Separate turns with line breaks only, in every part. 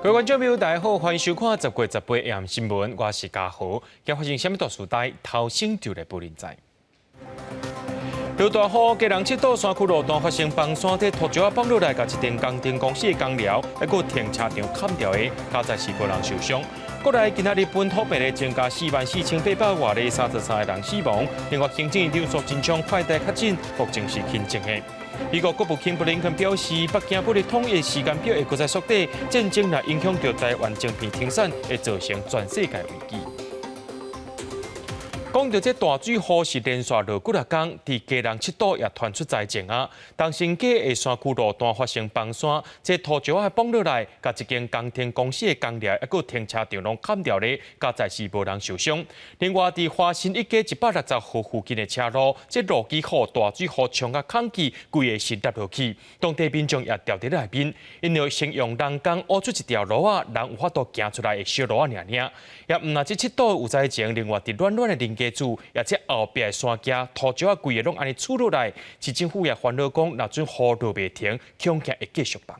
各位观众朋友，大家好，欢迎收看10月18日 AM 新闻，我是嘉豪。今发生什么大事代？头先就来报您知。落大雨，基隆七堵山区路段发生崩山体土石放落来，甲一间工程公司的工寮，还佫停车场砍掉的，加在4个人受伤。国内今仔日本土病例增加44800外例，33个人死亡。另外，行政院长苏贞昌快递确诊，目前是轻症的。美国国务卿布林肯表示，北京不利统一时间表会搁再缩短，战争若影响到台湾晶片停产，会造成全世界危机。讲到这大水雨是连续落几日天，伫基隆七堵也传出灾情啊。东兴街下山区路段发生崩山，这土石啊崩落来，甲一间工程公司的工寮，还佫停车场拢砍掉咧，加在是无人受伤。另外，伫华新一街160号附近的车路，这路基河大水河冲啊空气，规个是跌落去，当地民众也掉伫内面，因为先用人工挖出一条路啊，人有法度行出来的小路啊，尔。也毋若这七堵有灾情，另外伫软软的林家厝，也即后壁的山架土石啊，规个拢安尼厝落来。市政府也烦恼讲，若准雨落袂停，恐惊会继续崩。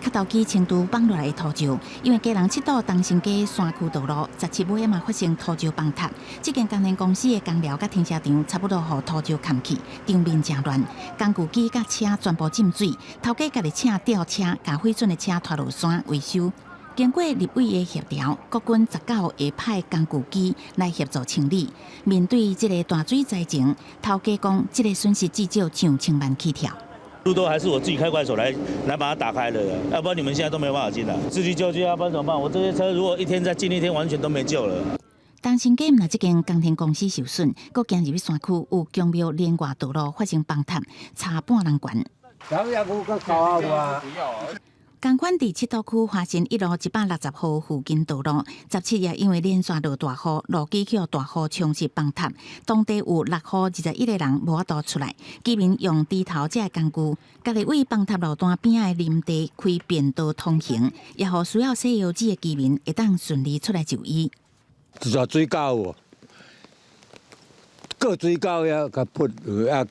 卡头机程度放落来的土石，因为基隆七堵东兴街山区道路17尾嘛发生土石崩塌，这间工程公司的工寮甲停车场差不多互土石砍去，场面真乱，工具机甲车全部浸水，头家家己请吊车，甲毁损的车拖落山维修。经过立委的协调，国军19会派工具机来协助清理。面对这个大水灾情，头家讲，这个损失至少上1000万起跳。
路都还是我自己开快手来把它打开的，要不然你们现在都没有办法进来，自己救济啊，不然怎么办？我这些车如果一天再进一天，完全都没救了。
东兴街那这间工程公司受损，搁行入去山区有公庙连外道路发生崩塌，差半人悬。同款伫七堵区华新1路160号附近道路，17日因为连续落大雨，路基去大雨冲蚀崩塌，当地有6户21个人无法度出来，居民用低头这工具，家己为崩塌路段边仔的林地开便道通行，也互需要洗油纸的居民会当顺利出来就医。
热水沟哦，过水沟也甲泼啊。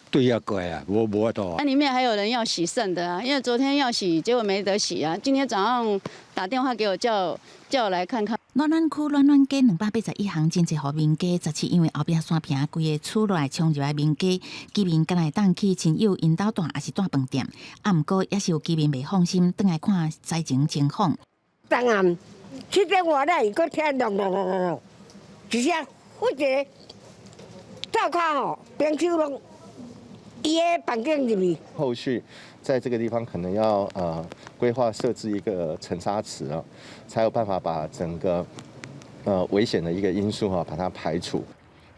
对呀，怪啊，无法度。
那里面还有人要洗肾的啊，因为昨天要洗，结果没得洗啊。今天早上打电话给我叫我来看看。
暖区暖街281巷真侪户民家，17因为后壁山坪规个厝落来冲入来民家，居民敢来当去亲友因兜住，还是住饭店。啊，毋过也是有居民袂放心，倒来看灾情情况。
当暗7点外咧，伊搁听隆，一下或者照看吼，边手拢。
后续在这个地方可能要规划设置一个沉沙池啊，才有办法把整个危险的一个因素把它排除。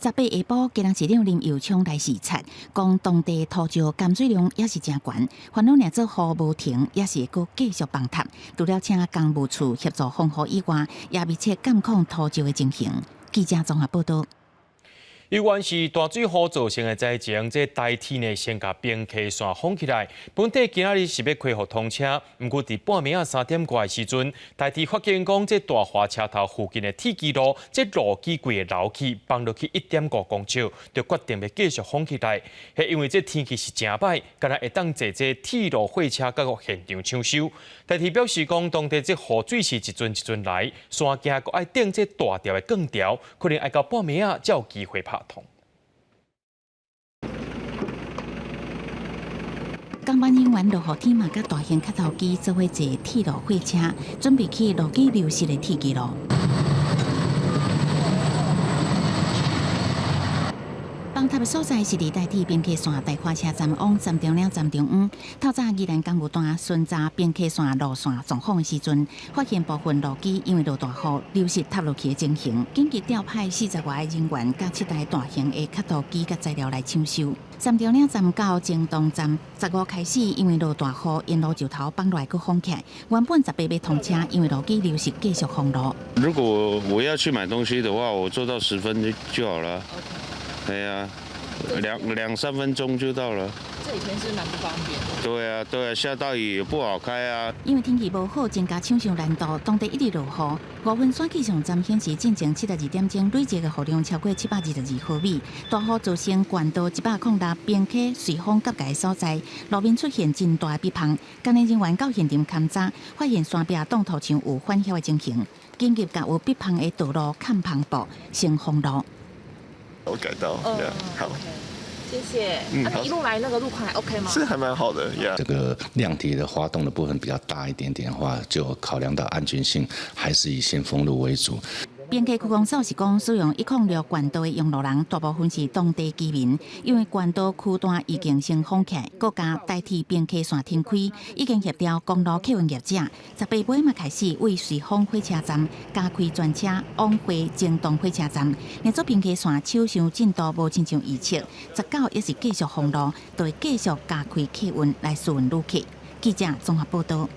18下晡，基隆市长林佑昌来视察，讲当地土石含水量也是真悬，烦恼若做雨无停，也是会搁继续崩塌。除了请工务处协助防雨以外，也密切监控土石的情形。记者综合报道。
有关是大水雨造成的灾情，这台铁呢先甲边溪线封起来。本地今仔日是要恢复通车，不过伫半暝啊3点过的时阵，台铁发现讲这大华车头附近的铁基路，这路基规个流起，崩落去1.5公尺，就决定要继续封起来。系因为这天气是真歹，敢若会当坐这铁路货车到现场抢修。台铁表示讲，当地这雨水是一阵一阵来，山架阁爱顶这大条的钢条，可能爱到半暝啊才有机会拍通。
工班人员落雨天嘛，甲大型卡头机做伙坐铁路货车，准备去路基流失的铁基路。崩塌的所在是伫台铁边溪线大花车站往站中岭站中央。透早宜兰公务段巡查边溪线路线状况的时阵，发现部分路基因为落大雨流失塌落去的情形，紧急调派40外的人员甲7台大型的卡头机甲材料来抢修。站中岭站到正东站15开始，因为落大雨，沿路就头崩落来佫封起来。原本18要通车，因为路基流失继续封路。
如果我要去买东西的话，我做到10分就好了。对呀，两三分钟就到了。
这几天是蛮不方便的。
对啊，下大雨也不好开啊。
因为天气无好，增加抢修难度，当地一直落雨。5分选气象站显示，进前72点钟累积的雨量超过722毫米。大雨造成县道106边溪随风夹界所在，路面出现真大的壁棚。工地人员到现场勘查，发现山壁挡土墙有翻晓的情形，紧急甲有壁棚的道路看棚布，先封路。
我改到，好。
谢谢。那一路来那个路况还 OK 吗？
是还蛮好的呀。
这个量体的滑动的部分比较大一点点的话，就考量到安全性，还是以先封路为主。
边溪区公所是讲，使用106管道的用路人大部分是当地居民，因为管道区段已经先封起来，国家代替边溪线停开，已经协调公路客运业者，18尾嘛开始为随风火车站加开专车往回京东火车站。另做边溪线手上进度无亲像预测，19也是继续封路，就会继续加开客运来输运旅客。记者综合报道。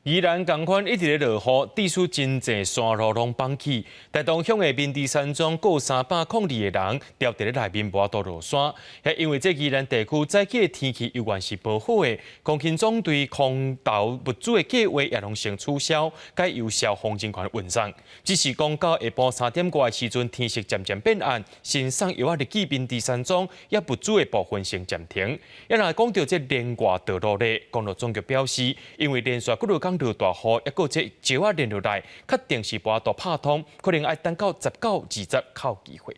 宜兰同款一直咧落雨，地区真侪山路拢崩起。台东乡的明地山庄，各有302个人掉伫咧内面，无法度落山。也因为这宜兰地区早起的天气犹原是不好的，公勤总对空投物资的计划也拢先取消，改由消防人员运送。只是讲到下晡3点过的时阵，天色渐渐变暗，新送药入去明地山庄，也物资的部分先暂停。也若讲到这连外道路咧，公路总局表示，因为连续几日落大雨，抑个这石啊连落来，确定是无法度拍通，可能要等到19、20才有机会。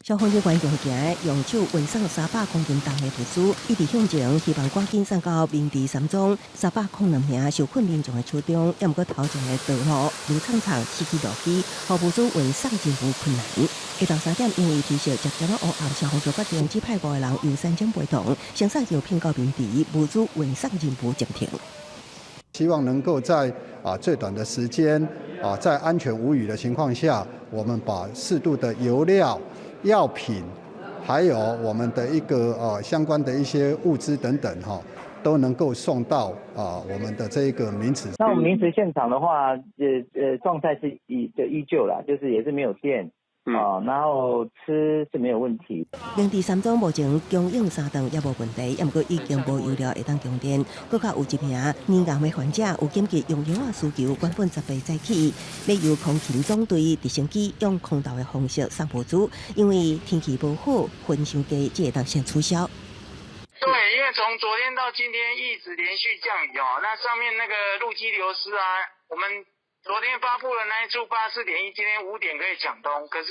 消防人员用行用手运送300公斤重的物资，一直向前，希望赶紧送到明地山庄。302名受困民众的手中，也毋过头前的道路如苍苍，崎岖路基，互物资运送真无困难。下昼3点，因为天色渐渐乌暗，消防局决定只派5个人由山庄陪同，先送药品到明地，物资运送任务暂停。
希望能够在最短的时间在安全无虞的情况下，我们把适度的油料、药品，还有我们的一个相关的一些物资等等都能够送到我们的这个明池。
那我们明池现场的话，状态是依旧啦，就是也是没有电。然后吃是没有问题。
明地山庄目前供应3顿也无问题，也毋过已经无油料会当供电。搁较有一名年癌的患者有紧急用药的需求，原本18早起，要由空勤总队直升机用空投的方式送物资，因为天气不好，分伤低，只会当先取消。
对，因为从昨天到今天一直连续降雨那上面那个路基流失我们昨天发布了那一处84.1，今天5点可以抢通，可是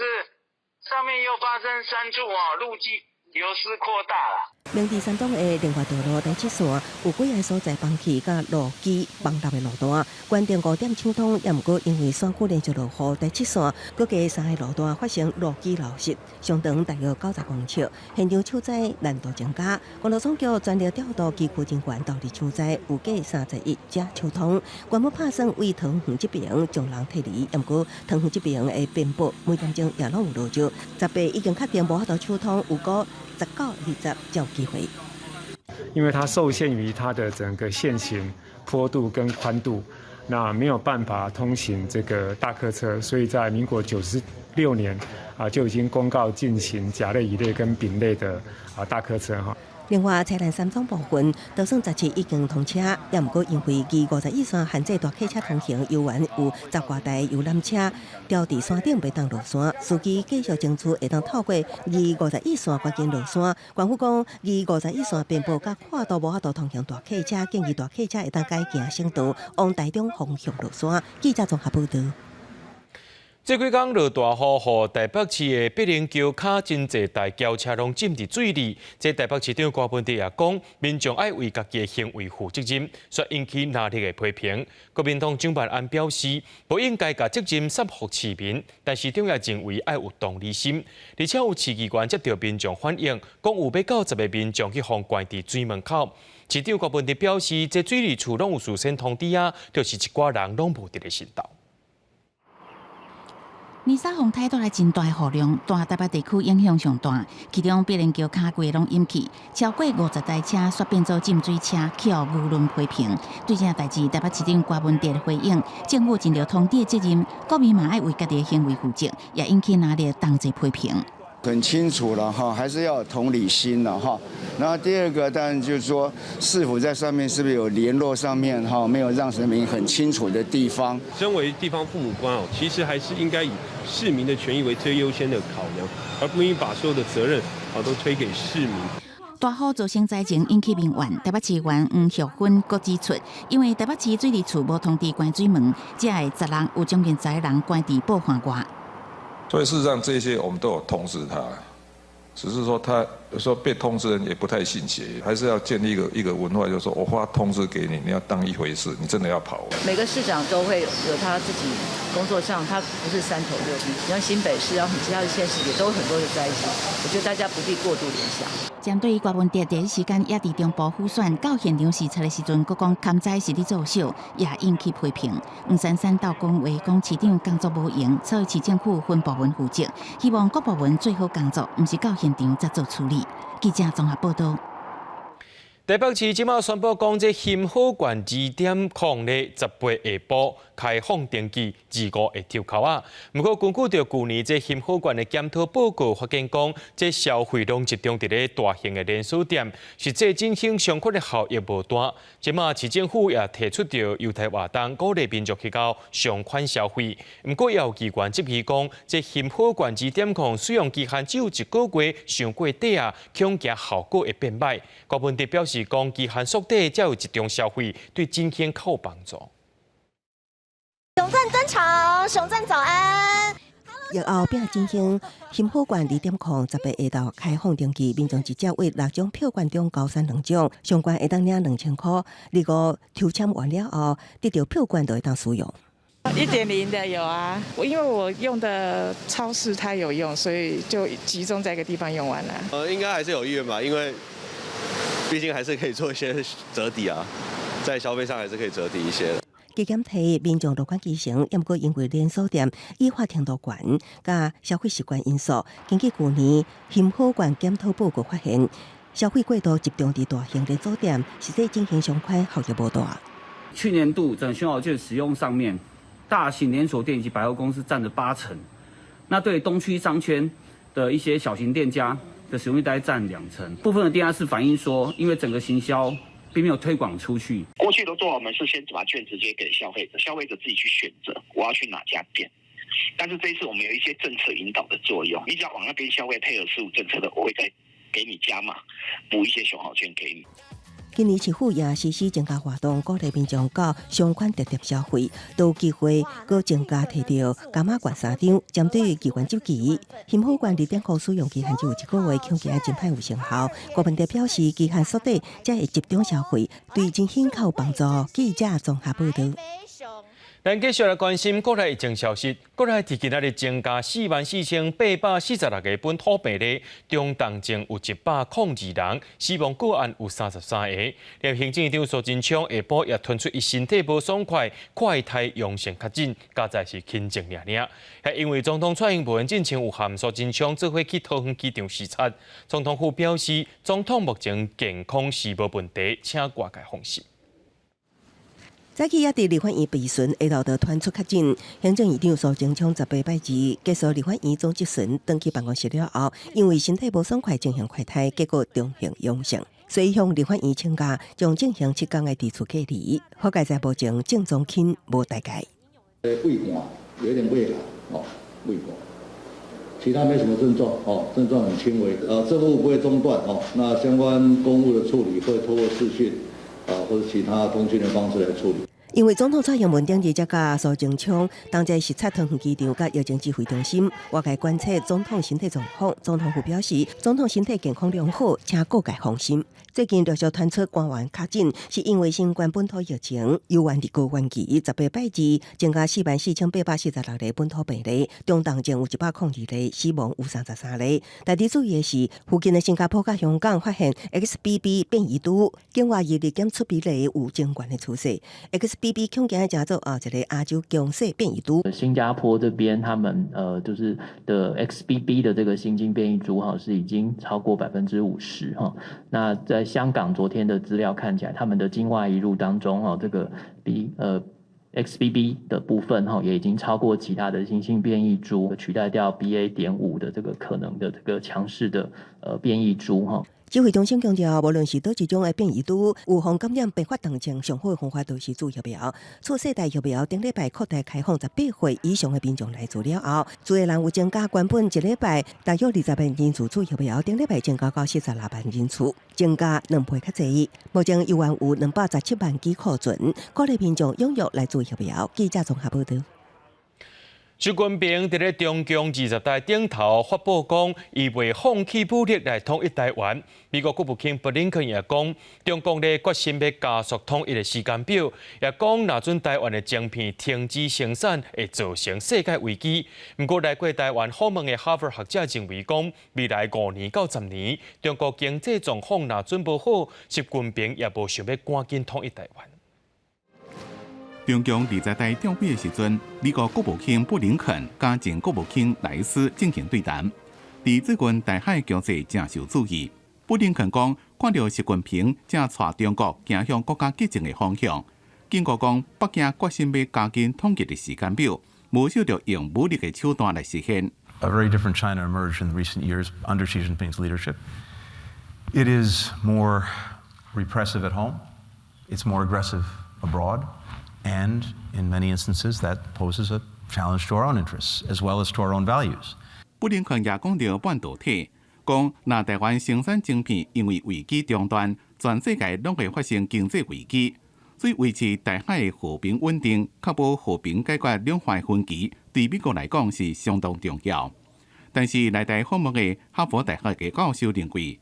上面又发生3处路基流失扩大了。
明地山庄的另外道路第7线有几个所在崩起，甲路基崩塌的路段，原定5点抢通，也毋过因为山区连续落雨，第7线各加3个路段发生路基流失，上长大约90公尺，现场救灾难度增加。公路总局全力调度机区人员到地救灾，有计31才抢通。原本打算为塘园这边将人撤离，也毋过塘园这边的边坡每点钟也拢有落石，18已经确定无法度抢通，有个19、20才有机会。
因为它受限于它的整个线型、坡度跟宽度，那没有办法通行这个大客车，所以在民国96年就已经公告进行甲类、乙类跟丙类的大客车
另外，菜篮山庄部分，就算17已经通车，也毋过因为其50以上限制大客车通行，游园有10多台游览车吊伫山顶袂当落山，司机继续争取会当透过50以上关键落山。官府讲50以上边坡甲跨度无法度通行大客车，建议大客车会当改行省道往台中方向落山。记者综合报道。
这几天落大雨，予台北市的北林桥卡真侪台轿车拢浸伫水里。这台北市长高文哲也讲，民众爱为家己的行为负责任，却引起热烈的批评。国民党蒋万安表示，不应该把责任甩给市民，但市长也认为爱有同理心，而且有市议员接到民众反映，讲有要90个民众去互关伫水门口。市长高文哲表示，这水利处拢有事先通知就是一寡人拢无伫咧信道。
二三风台带来真大的雨量，大台北地区影响上大，其中北林桥卡轨拢淹去，超过50台车煞变做浸水车，去互舆论批评。对这代志，台北市长高文哲回应，政府尽着通知的责任，国民嘛爱为家己的行为负责，也引起热烈同齐批评。
很清楚了哈，还是要有同理心了哈。然后第二个，当然就是说，是否在上面是不是有联络上面哈，没有让人民很清楚的地方。
身为地方父母官其实还是应该以市民的权益为最优先的考量，而不应把所有的责任都推给市民。
大雨造成灾情引起民怨，台北市县黄旭芬阁指出，因为台北市水利处无通知关水门，才会10人有将近10人关伫报范外。
所以事实上，这些我们都有通知他，只是说他有时候被通知人也不太信邪，还是要建立一个文化，就是说我发通知给你，你要当一回事，你真的要跑。
每个市长都会有他自己工作上，他不是三头六臂，像新北市其他的县市也都有很多的灾情，我觉得大家不必过度联想。
针对郭文哲第一时间也伫中部府选到现场视察的时阵，佫讲勘灾是咧作秀，也引起批评。黄珊珊倒讲话，讲市长工作无用，所以市政府分部门负责，希望各部门做好工作，毋是到现场才做处理。记者综合报道。
台北市今麦宣布讲，这新好馆2点控咧18下晡开放登记，25会抽口啊。不过根据着去年这新好馆的检讨报告发现讲，这消费量集中伫咧大型的连锁店，实际振兴商圈的效益无大。今麦市政府也提出着优待活动，鼓励民众去到商圈消费。不过也有机关质疑讲，这新好馆2点控使用期限只有1个月，上过底啊，恐惊效果会变歹。郭文哲表示。是讲期限缩短，才有集中消费，对振兴较有帮助。
熊赞登场，熊赞早安。
疫后变振兴，新好馆2点控18下到开放登记，民众直接为6种票券中高3 2种，上关会当领2000块。如果抽签完了后，得到票券就会当使用。
1.0的有啊，因为我用的超市它有用，所以就集中在一个地方用完了。
应该还是有意愿吧，因为。毕竟还是可以做一些折抵啊，在消费上还是可以折抵一些的。
基检提民众乐观其成，也不过因为连锁店异化程度悬，加消费习惯因素，根据去年新好馆检讨报告发现，消费过度集中伫大型连锁店，实际进行相关效益无大。
去年度整选好券使用上面，大型连锁店以及百货公司占了80%，那对东区商圈的一些小型店家。的使用率大概占20%，部分的店家是反映说，因为整个行销并没有推广出去。
过去都做好，我们是先把券直接给消费者，消费者自己去选择我要去哪家店。但是这一次我们有一些政策引导的作用，你只要往那边消费，配合15政策的，我会再给你加码，补一些熊好券给你。
今年市府也实施增加活动，鼓励民众到相关直接消费，都有机会搁增加摕到加码券3张。针对机关周期，新好券2点控使用期限只有1个月，恐惊真歹有成效。郭文哲表示，期限缩短才会集中消费，对振兴较有帮助。记者综合报道。
咱继续来关心国内疫情消息。国内伫今仔日增加44846个本土病例，中重症有102人，死亡个案有33个。连行政长苏贞昌下晡也传出伊身体无爽快，快筛阳性确诊，加在是轻症尔。也因为总统蔡英文进前有含苏贞昌做伙去桃园机场视察，总统府表示，总统目前健康是无问题，请外界放心。
早起也伫立法院备询，下昼就传出确诊。行政院长苏贞昌18拜二结束立法院总质询，登去办公室了后，因为身体无爽快进行快筛，结果中性阳性，所以向立法院请假，将进行7天的地处隔离。好在在目前症状轻，无大碍。
胃寒，有一点胃寒，胃寒，其他没什么症状，症状很轻微，政务不会中断，那相关公务的处理会透过视讯。或者其他通讯的方式来处理。
因为总统蔡英文顶日才甲苏贞昌同在视察桃园机场甲疫情指挥中心，外界观测总统身体状况。总统府表示，总统身体健康良好，请各界放心。最近陆续传出官员确诊，是因为新冠本土疫情由原伫高原期18拜二增加44846个本土病例，中重症有102例，死亡有33例。特别注意的是，附近的新加坡甲香港发现 XBB 变异株，境外疫例检出比例有增悬的趋势。XBB 恐惊加做一个亚洲强势变异株。
新加坡这边他们就是的 XBB 的这个新兴变异株是已经超过50%哈。那在香港昨天的资料看起来，他们的境外移入当中这个 XBB 的部分也已经超过其他的新兴变异株，取代掉 BA.5 的这个可能的这个强势的变异株
指挥中心强调，无论是倒一种的变异株，预防感染并发当前上好的方法就是做疫苗。次世代疫苗顶礼拜扩大开放18岁以上的民众来做了后，做的人有增加，原本一礼拜大约20万人次做疫苗，顶礼拜增加到46万人次，增加2倍较济。目前依然有217万剂库存，鼓励民众踊跃来做疫苗。记者综合报道。
习近平伫咧中共20大顶头发布讲，伊未放弃武力来统一台湾。美国国务卿布林肯也讲，中共咧决心要加速统一的时间表，也讲若准台湾的晶片停止生产，会造成世界危机。不过来过台湾访问的哈佛学者认为讲，未来5年到10年，中国经济状况若准无好，习近平也无想要赶紧统一台湾。
中共20大召会的时阵，美国国务卿布林肯加前国务卿莱斯进行对谈。伫最近台海局势正受注意，布林肯讲，看到习近平正带中国走向国家激进的方向，警告讲北京决心要加紧统一的时间表，无少着用武力的手段来实现。
A very different China emerged in recent years under Xi Jinping's leadership. It is more repressive at home. It's more aggressive abroad. And in many instances, that poses a challenge to our own interests, as well as to our own values.
布林肯也讲到半导体，讲若台湾生产晶片因为危机中断，全世界拢会发生经济危机。所以维持台海的和平稳定，确保和平解决两岸分歧，对美国来讲是相当重要。但是来台访问的哈佛大学的教授认为，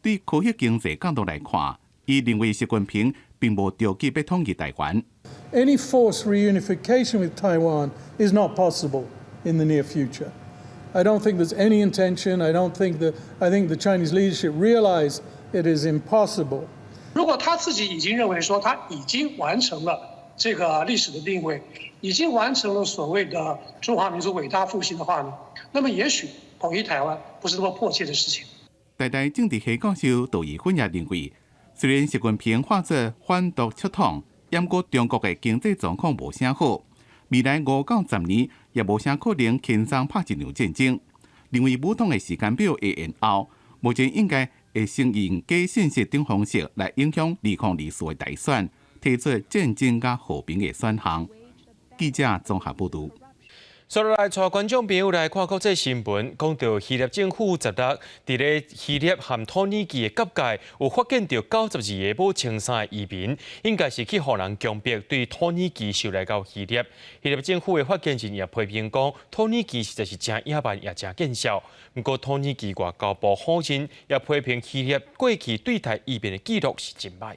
对科学经济角度来看，伊认为习近平并无着急要统一台湾。
Any forced reunification with Taiwan is not possible in the near future. I don't think there's any intention. I think the Chinese leadership realize it is impossible.
如果他自己已经认为说他已经完成了这个历史的定位，已经完成了所谓的中华民族伟大复兴的话呢，那么也许统一台湾不是那么迫切的事情。
台大政治系教授杜怡芬也认为，虽然习近平画作反独出统，不过中国的经济状况无啥好，未来5到10年也无啥可能轻松拍一场战争。认为武统的时间表会延后，目前应该会先用假信息等方式来影响2024的大选，提出战争加和平的选项。记者综合报道。
接落来，带观众朋友来看国际新闻，讲到希腊政府16日伫咧希腊和土耳其的交界，有发现到92个无穿衫的移民，应该是去互人强迫对土耳其收来到希腊。希腊政府的发言人也批评讲，土耳其实在是真野蛮也真见效。不过土耳其外交部否认，也批评希腊过去对待移民的记录是真歹。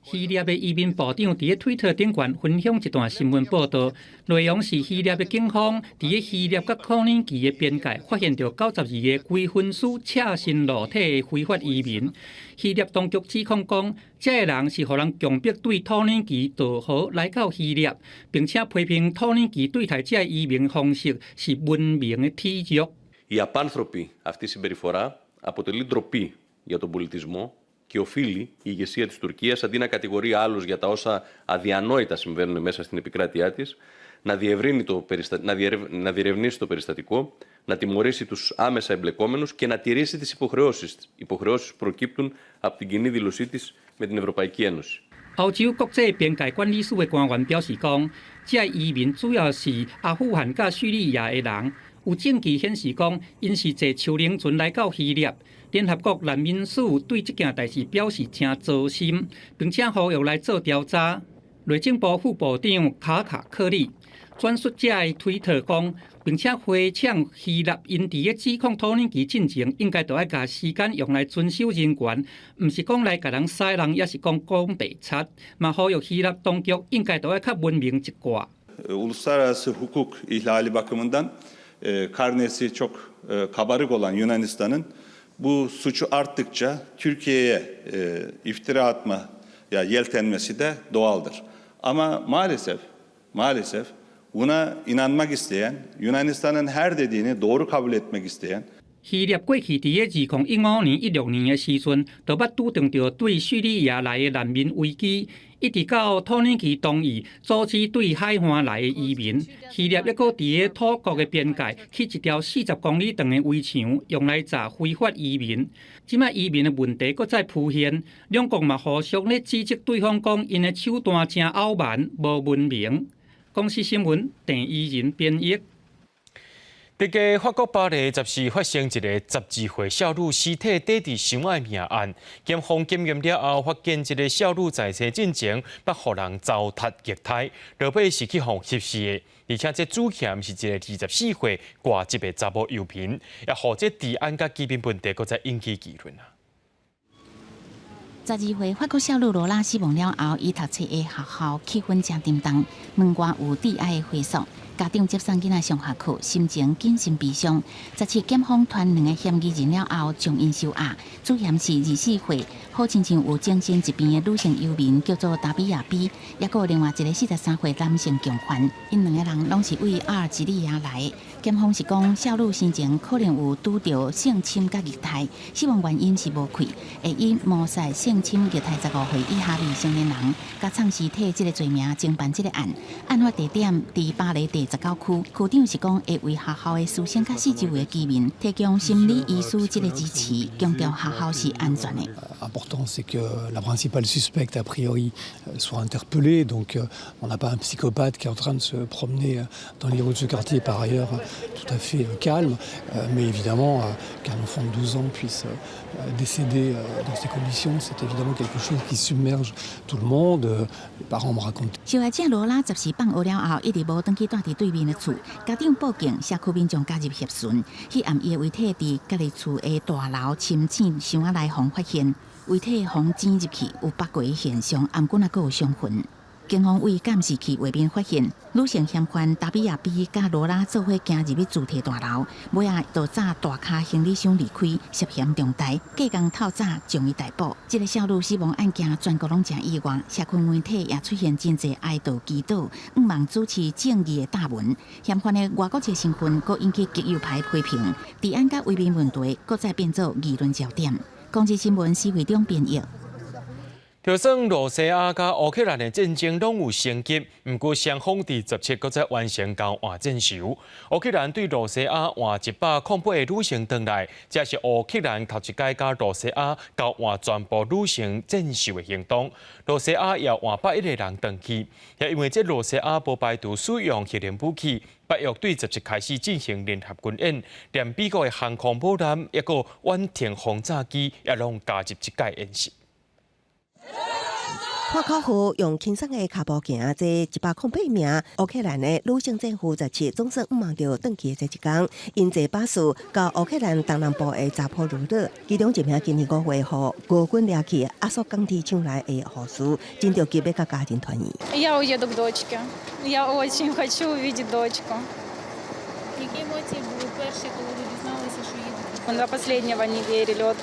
希腊的移民部长伫推特顶悬分享一段新闻报道，内容是希腊的警方伫希腊甲土耳其的边界发现到92个未婚书赤身裸体的非法移民。希腊当局指控讲，这些人是互人强迫对土耳其渡河来到希腊，并且批评土耳其对待这些移民方式是文明的耻辱。
Η απάνθρωπη αυτή συμπεριφορά αποτελεί ντροπή για τον πολιτισμό. Και οφείλει η ηγεσία της Τουρκίας, αντί να κατηγορεί άλλους για τα όσα αδιανόητα συμβαίνουν μέσα στην επικράτειά της, να διερευνήσει το περιστατικό, να τιμωρήσει τους άμεσα εμπλεκόμενους και να τηρήσει τις υποχρεώσεις που προκύπτουν από την κοινή δήλωσή της με την Ευρωπαϊκή Ένωση.
歐洲國際邊界管理署的官員表示講，這移民主要是阿富汗甲敘利亞的人，有證據顯示講，因是坐丘陵船來到希臘。聯合國難民署對這件代志表示真糟心，並且呼籲來做調查。內政部副部長卡卡克利轉述這個推特講，並且回嗆希臘因地嘅指控土耳其進前，應該都要把時間用來遵守人權，唔是講來甲人殺人，也是講白賊。嘛呼籲希臘當局應該都要較文明一掛。
Uluslararası hukuk ihlali bakımından karnesi çok kabarık olan Yunanistan'ın bu suçu arttıkça Türkiye'ye iftira atmaya yeltenmesi de doğaldır. Ama maalesef buna inanmak isteyen, Yunanistan'ın her dediğini doğru kabul etmek isteyen
希腊过去伫个2015年、16年的时阵，就捌拄着对叙利亚来的难民危机，一直到土耳其同意阻止对海岸来的移民。希腊抑阁伫个土国的边界起一条40公里长的围墙，用来查非法移民。即摆移民的问题阁再浮现，两国嘛互相咧指责对方讲因的手段真傲慢、无文明。公司新闻郑依仁编译。
伫个法国巴黎14发生一个12岁少女尸体倒伫箱外命案，检方检验了后，发现一个少女在生进前捌互人糟蹋虐待，落尾是去互翕死的。而且这主嫌是一个24岁挂职的查某游民，也互这治安甲机密问题，搁再引起议论啊。
12岁法国少女罗拉死亡了后，伊读册的学校气氛真沉重，门外有溺爱的回溯。家长接送囡仔上学课，心情谨慎悲伤。这次检方传2个嫌疑人了后，将因收押。主嫌是24岁，好亲像有精神疾病的女性游民，叫做达比亚 B， 也有另外一个43岁男性共犯。因2个人拢是为阿尔及利亚来。检方是讲，少女生前可能有拄到性侵甲虐待，死亡原因是无愧，会以谋杀、性侵、虐待15岁以下未成年人，甲藏尸体这个罪名侦办这个案。案发地点伫巴黎第19区，区长是讲会为学校的师生甲四周围的居民提供心理医师这个支持，强调学校是安全的。
Important, c'est que la principale suspecte, a priori, soit interpellée. Donc, on n'a pas un psychopathe qui est en train de se promener dans les rues de ce quartier, par ailleurs tout à fait calme. Mais évidemment, qu'un enfant de 12 ans puisse décéder dans ces conditions, c'est évidemment quelque chose qui submerge tout le monde. Les parents me racontent.
受害者罗拉14放学了后，一直无回去住伫对面的厝，家长报警，社区民众加入协寻。去暗伊的遗体伫家己厝的大楼深井箱仔内方发现。遗体方剪入去，有八卦的现象，暗管也阁有伤痕。警方为监视器画面发现，女性嫌犯达比亚 B 甲罗拉做伙行入去主体大楼，尾仔就炸大卡行李箱离开，涉嫌重大，隔工透早将伊逮捕。这个少女死亡案件全国拢真意外，社区媒体也出现真侪哀悼祈祷，毋望主持正义的大文。嫌犯的外国籍身份，阁引起极右派批评，治安甲维民问题，阁再变作议论焦点。公司新闻施会长编译。
就算罗西亚甲乌克兰的战争拢有升级，不过双方伫17搁再完成交换战术。乌克兰对罗西亚换108个女性回来，这是乌克兰头一届甲罗西亚交换全部女性战术的行动。罗西亚也换101个人回去，也因为这罗西亚无排除使用核能武器。8月对17开始进行联合军演，连美国的航空母舰也个远程轰炸机也拢加入这届演习。
花口湖用轻松的脚步行，这108名乌克兰的女性战俘17总算毋望着转去这一天，因坐巴士到乌克兰东南部的扎波罗热，其中一名今年5月互俄军掠去阿索钢铁厂内的护士，真着急要甲家庭团圆。
Я уеду к дочке. Я очень хочу увидеть дочку.
Які емоції були перші, коли ви дізналися, що їдете?
Мы до последнего не верили. Вот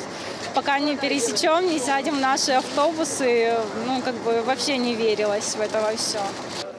пока не пересечем, не сядем в наши автобусы, ну как бы вообще не верилось в это во все.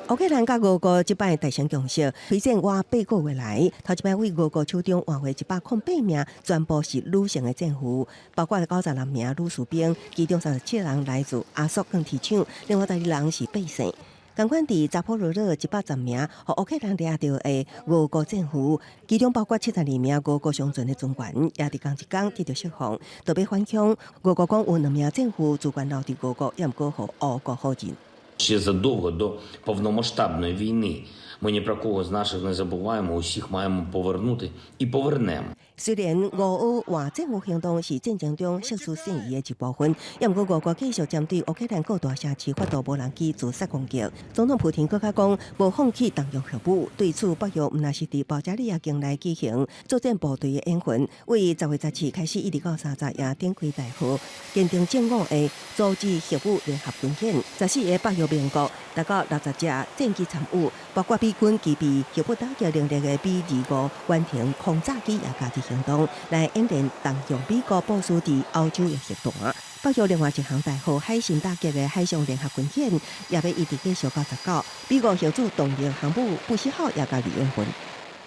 乌克兰甲俄国即摆大声共识，推荐我8个月来，头一摆为俄国手中换回108名，全部是女性的战俘，包括92名女士兵，其中37人来自阿索钢铁厂，另外12人是百姓。同款伫扎波罗热110名，互乌克兰掠到的俄国战俘，其中包括72名俄国上阵的军官，也伫同一天得到释放，都要反恐。俄国讲有2名战俘主管留伫俄国，也毋过互俄国好人。
Ще задовго до повномасштабної війни. Ми ні про кого з наших не забуваємо, усіх маємо повернути і повернемо.
虽然俄乌换战俘行动是战争中设出善意的一部分，也毋过俄国继续针对乌克兰各大城市发动无人机自杀攻击。总统普廷更加讲，无放弃动用核武。对此，北约毋那是伫保加利亚境内举行作战部队的演训，为10月17开始一直到30夜展开大会，坚定正午的组织核武联合军演。14个北约盟国达到60只战机参与，包括美军具备核武打击能力的 B-25远程轰炸机也加入行动，来演练动用美国部署伫欧洲的核弹。北约另外一项大号海参打击的海上联合军演，也要一直继续到19。美国核子动力航母不时号也加入演训。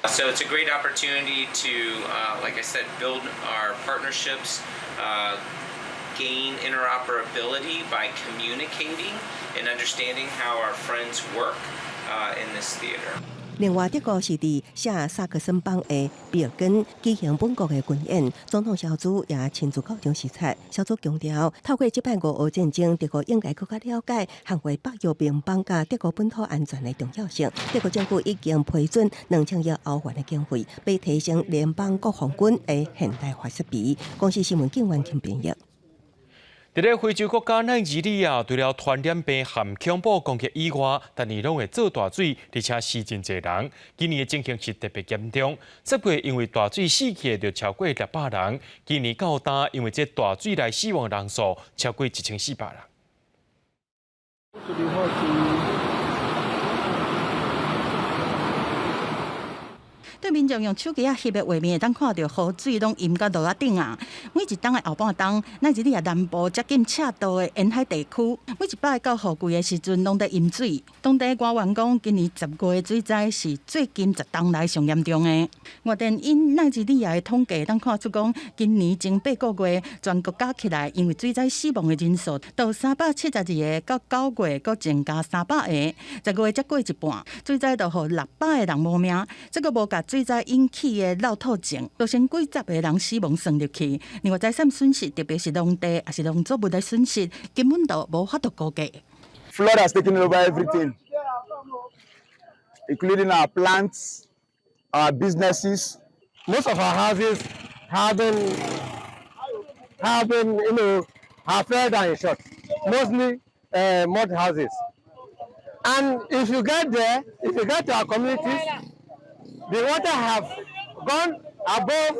So it's a great opportunity to, like I said, build our partnerships, gain interoperability by communicating and understanding how our friends work in this theater.
另外，德国是伫下萨克森邦的比尔根举行本国的军演，总统小组也亲自到场视察。小组强调，透过这摆俄乌战争，德国应该更加了解捍卫北约盟邦甲德国本土安全的重要性。德国政府已经批准2000亿欧元的经费，被提升联邦国防军的现代化设备。公司新闻警员请编译。
伫咧非洲国家奈及利亚，除了传染病和恐怖攻击以外，但伊拢会做大水，而且死真侪人。今年的情形是特别严重，10月因为大水死去的就超过600人，今年到今因为这大水来死亡人数超过1400人。
对民众用手机翕的画面，会当看到雨水拢淹到路仔顶啊！每一冬的后半冬，奈及利亚南部接近赤道的沿海地区，每一摆到雨季的时阵，拢在淹水。当地官员讲，今年10月的水灾是最近10冬来上严重的。外电因奈及利亚的统计，当看出讲，今年前8个月，全国加起来因为水灾死亡的人数，到372个，到9月阁增加300个，10月才过一半，水灾就互600个人无命，这个无甲水灾引起的涝土症，造成几十个人死亡算入去。另外财产损失，特别是农地也是农作物的损失，根本就无法度估计。
Flood has taken over everything, including our plants, our businesses. Most of our houses have been flooded in short, mostly mud houses. And if you get to our communities, the water have gone above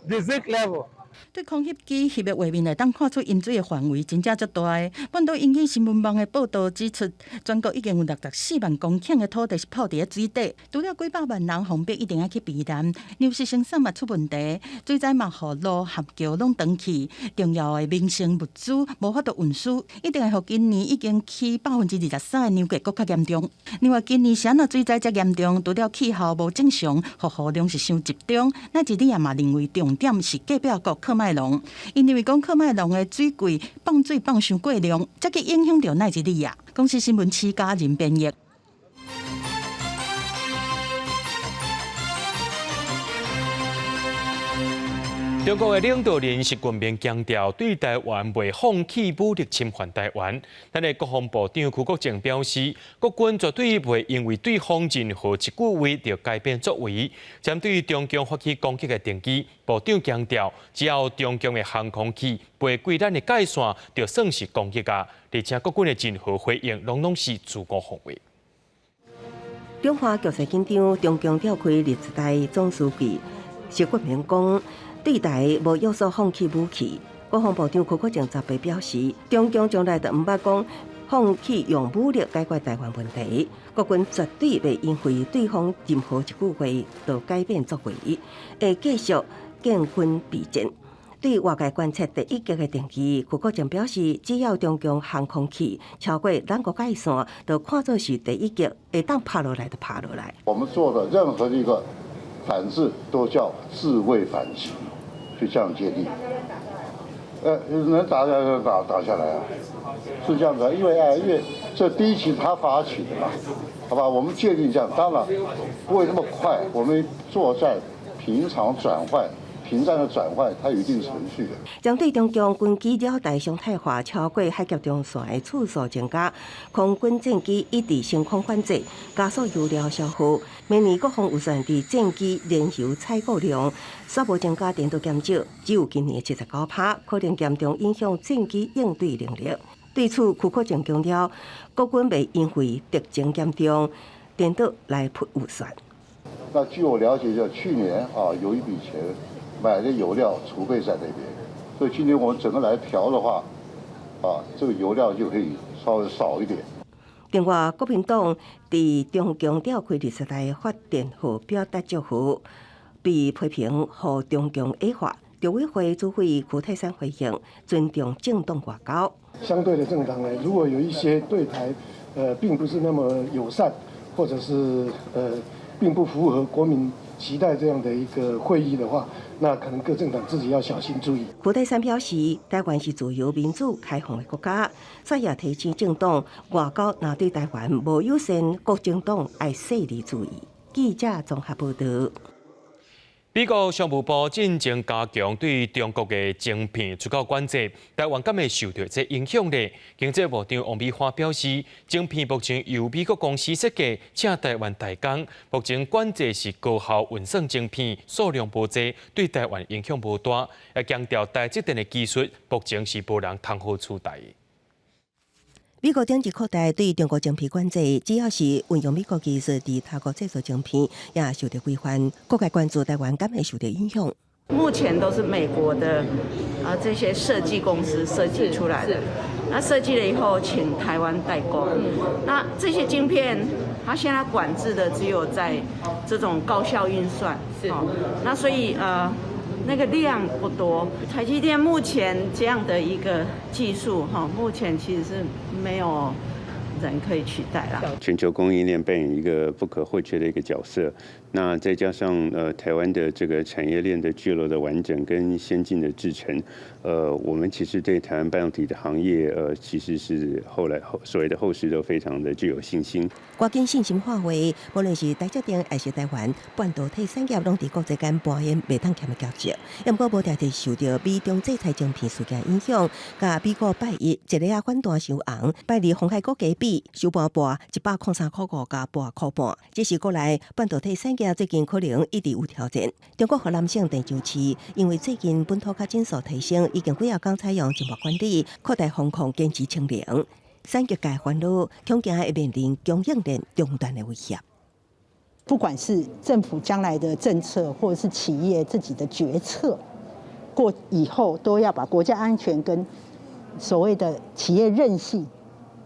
the zinc level.
对空翕机翕的画面内，当看出淹水的范围真正足大的。本岛引起新闻网的报道指出，全国已经有64万公顷的土地是泡伫水底，除了几百万人防备一定要去避难，粮食生产嘛出问题，水灾嘛互路和桥拢断去，重要的民生物资无法度运输，一定会互今年已经起23%的牛价更加严重。另外，今年是安怎水灾遮严重？除了气候无正常，雨量是伤集中，奈及利亚嘛认为重点是隔壁国喀麦隆，因认为讲喀麦隆的水柜放水放伤过量，才去影响到奈及利亚。公司新闻起家人编译。
中国的领导人习近平强调，对台湾未放弃武力侵犯台湾。咱的国防部长邱国正表示，国军绝对袂因为对方任何一句话就改变作为。针对中共发起攻击的定机，部长强调，只要中共的航空器飞过咱的界线，就算是攻击啊！而且国军的任何回应，拢是自我防卫。
中华局势紧张，中共召开历次台总书记习近平讲。对台无约束放弃武器，国防部长邱国正10日表示，中共将来就毋捌讲放弃用武力解决台湾问题，国军绝对袂因为对方任何一句话就改变作为，会继续建军备战。对外界观察第1级的定义，邱国正表示，只要中共航空器超过咱国界线，就看作是第1级，会当拍落来就拍落来。
我们做的任何一个反制都叫自卫反击。就这样界定，能打下来啊，是这样子，因为这第一期他发起的嘛，好吧，我们界定这样，当然不会那么快，我们作战平常转换。平战的转换，它有一定程序的。
针对中共军机绕台常态化超过海峡中线的次数增加，空军战机一直升空管制，加速油料消耗。明年国防预算伫战机燃油采购量煞无增加，程度减少，只有今年79%，可能严重影响战机应对能力。对此，邱国正强调，国军未因为敌情严重，颠倒来扑预算。
那据我了解，就去年有一笔钱。买的油料储备在那边，所以今年我们整个来调的话，这个油料就可以稍微少一点。
另外，国民党伫中共召开历次台发电后表达祝福，被批评和中共矮化。陆委会主委胡泰山回应，尊重政党外交。
相对的政党呢，如果有一些对台并不是那么友善，或者是并不符合国民期待这样的一个会议的话，那可能各政党自己要小心注意。
胡台山表示，台湾是自由民主开放的国家，所以也提醒政党，外交若对台湾无友善，各政党爱细力注意。记者综合报道。
美国商务部进前加强对中国的晶片出口管制，台湾敢会受到这影响呢？经济部长王美花表示，晶片目前由美国公司设计，请台湾代工，目前管制是高效运算晶片，数量无济，对台湾影响无大。也强调台积电的技术目前是无人通好取代的。
美国政治扩大对中国晶片管制，只要是运用美国技术伫他国制造晶片，也受到规范。各界关注台湾敢会受到影响。
目前都是美国的这些设计公司设计出来的，那设计了以后请台湾代工。那这些晶片，它现在管制的只有在这种高效运算，那所以那个量不多。台积电目前这样的一个技术，目前其实是没有人可以取代啦。
全球供应链扮演一个不可或缺的一个角色。那再加上台湾的这个产业链的聚落的完整跟先进的制程，我们其实对台湾半导体的行业其实是后来所谓的后市都非常的具有信心。
赶紧信心化为，无论是台积电还是台湾半导体产业，拢伫国际间扮演袂当欠的角色。不过无定定受到美中制裁晶片事件影响，甲美国拜一个啊反弹收红，拜二鸿海股价比收半103.5加8.5，这是国内半导体产业最近可能一直有挑战。中国河南省郑州市因为最近本土确诊数提升，已经几啊天采用静默管理，扩大防控坚持清零。产业界烦恼，恐惊会面临供应链中断的威胁。
不管是政府将来的政策，或者是企业自己的决策，过以后都要把国家安全跟所谓的企业韧性